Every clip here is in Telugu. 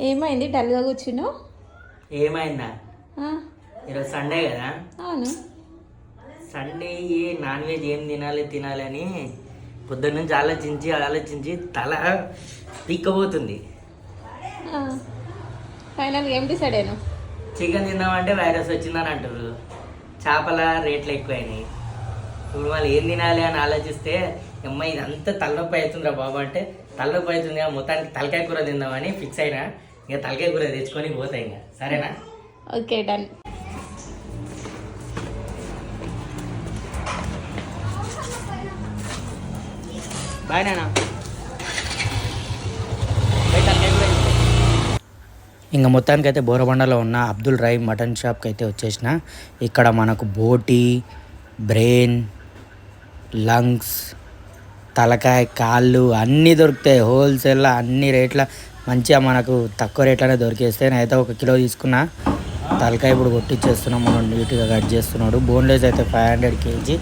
ఏమైంది డల్గా కూర్చున్నావు? ఏమైందా? ఈరోజు సండే కదా. అవును. సండే నాన్ వెజ్ ఏం తినాలి అని పొద్దున్న నుంచి ఆలోచించి తల పీక్కపోతుంది. ఫైనల్ ఏం డిసైడ్ అయ్యాను? చికెన్ తిందామంటే వైరస్ వచ్చిందని అంటారు. చేపల రేట్లు ఎక్కువైనాయి. ఇప్పుడు వాళ్ళు ఏం తినాలి అని ఆలోచిస్తే అమ్మాయి ఇదంతా తలనొప్పి అవుతుందిరా బాబు అంటే తలనొప్పి అవుతుంది మొత్తానికి తలకాయ కూర తిందామని ఫిక్స్ అయినా. ఇక తలకాయ కూర తెచ్చుకొని పోతాయి. ఇంకా సరేనా? Okay, done. బాయ్ నాన్న. ఇంకా మొత్తానికైతే బోరబండలో ఉన్న అబ్దుల్ రహీం మటన్ షాప్కి అయితే వచ్చేసిన. ఇక్కడ మనకు బోటి, బ్రెయిన్, లంగ్స్, తలకాయ, కాళ్ళు అన్నీ దొరుకుతాయి. హోల్సేల్లో అన్ని రేట్ల మంచిగా మనకు తక్కువ రేట్లనే దొరికేస్తాయి. నేనైతే 1 కిలో తీసుకున్నా. తలకాయ ఇప్పుడు కొట్టిచ్చేస్తున్నాం. మనం నీట్గా కట్ చేస్తున్నాడు. బోన్లెస్ అయితే 500 kg.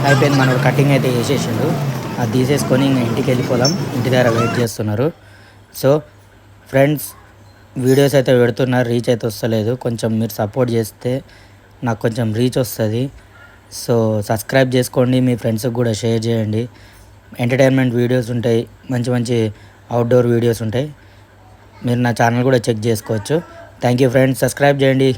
అయిపోయింది. మనకు కటింగ్ అయితే చేసేసిండు. అది తీసేసుకొని ఇంకా ఇంటికి వెళ్ళిపోదాం. ఇంటి దగ్గర వెయిట్ చేస్తున్నారు. సో ఫ్రెండ్స్, వీడియోస్ అయితే పెడుతున్నారు, రీచ్ అయితే వస్తలేదు. కొంచెం మీరు సపోర్ట్ చేస్తే నాకు కొంచెం రీచ్ వస్తుంది. సో సబ్స్క్రైబ్ చేసుకోండి, మీ ఫ్రెండ్స్కి కూడా షేర్ చేయండి. ఎంటర్టైన్మెంట్ వీడియోస్ ఉంటాయి, మంచి మంచి అవుట్డోర్ వీడియోస్ ఉంటాయి. మీరు నా ఛానల్ కూడా చెక్ చేసుకోవచ్చు. థ్యాంక్ యూ ఫ్రెండ్స్, సబ్స్క్రైబ్ చేయండి.